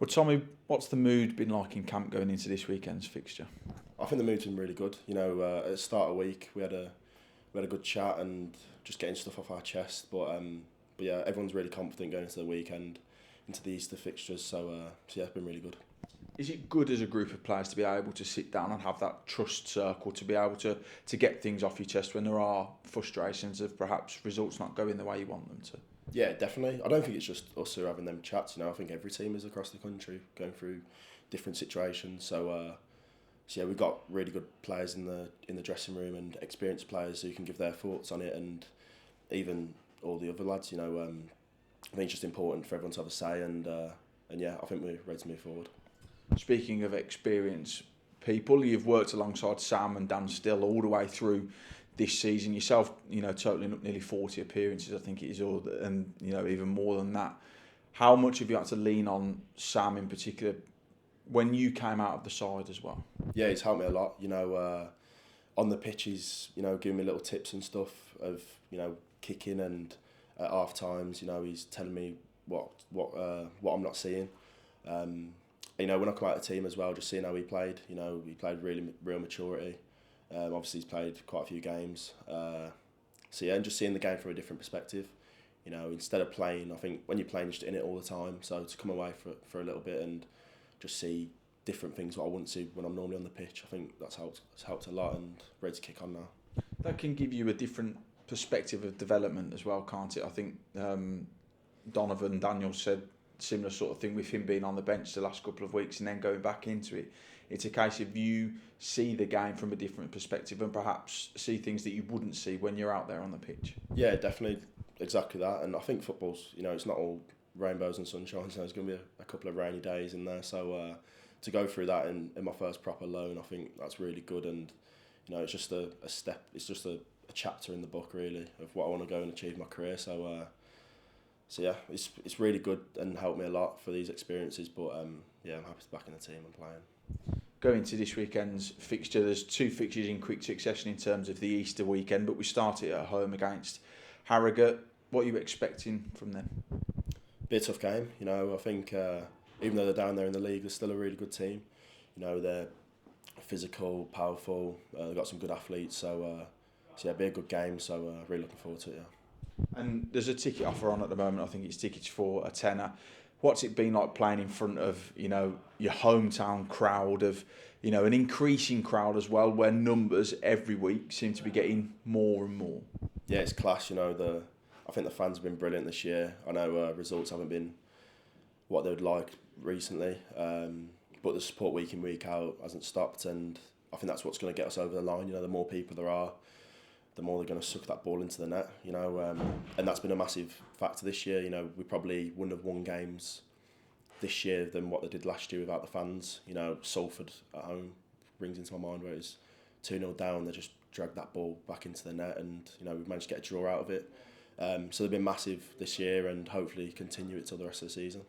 Well, Tommy, what's the mood been like in camp going into this weekend's fixture? I think the mood's been really good. At the start of the week we had a good chat and just getting stuff off our chest. But yeah, everyone's really confident going into the weekend, into the Easter fixtures. So yeah, it's been really good. Is it good as a group of players to be able to sit down and have that trust circle, to be able to get things off your chest when there are frustrations of perhaps results not going the way you want them to? Yeah, definitely. I don't think it's just us who are having them chats. I think every team is across the country going through different situations. So yeah, we've got really good players in the dressing room and experienced players who can give their thoughts on it, and even all the other lads. I think it's just important for everyone to have a say, and yeah, I think we're ready to move forward. Speaking of experienced people, you've worked alongside Sam and Dan Still all the way through this season yourself. Totaling up nearly 40 appearances, I think it is, and even more than that. How much have you had to lean on Sam in particular when you came out of the side as well? Yeah, he's helped me a lot. On the pitch, he's giving me little tips and stuff of kicking, and at half times, he's telling me what I'm not seeing. When I come out of the team as well, just seeing how he played. He played real maturity. Obviously, he's played quite a few games. So yeah, and just seeing the game from a different perspective. Instead of playing, I think when you're playing, you're just in it all the time. So to come away for a little bit and just see different things what I wouldn't see when I'm normally on the pitch, I think that's helped a lot, and ready to kick on now. That can give you a different perspective of development as well, can't it? I think Donovan Daniel said similar sort of thing with him being on the bench the last couple of weeks and then going back into it. It's a case of you see the game from a different perspective and perhaps see things that you wouldn't see when you're out there on the pitch. Yeah, definitely, exactly that. And I think football's, it's not all rainbows and sunshine. There's going to be a couple of rainy days in there. So to go through that in my first proper loan, I think that's really good. And it's just a step. It's just a chapter in the book, really, of what I want to go and achieve in my career. So yeah, it's really good and helped me a lot for these experiences. But yeah, I'm happy to be back in the team and playing. Going to this weekend's fixture, there's two fixtures in quick succession in terms of the Easter weekend, but we start it at home against Harrogate. What are you expecting from them? Be a tough game. I think even though they're down there in the league, they're still a really good team. They're physical, powerful. They've got some good athletes. So yeah, be a good game. So really looking forward to it. Yeah. And there's a ticket offer on at the moment. I think it's tickets for a tenner. What's it been like playing in front of your hometown crowd, of an increasing crowd as well, where numbers every week seem to be getting more and more? Yeah, it's class. I think the fans have been brilliant this year. I know results haven't been what they would like recently, but the support week in, week out hasn't stopped, and I think that's what's going to get us over the line. The more people there are, the more they're going to suck that ball into the net. And that's been a massive factor this year. We probably wouldn't have won games this year than what they did last year without the fans. Salford at home rings into my mind, where it was 2-0 down, they just dragged that ball back into the net, and we've managed to get a draw out of it. So they've been massive this year, and hopefully continue it till the rest of the season.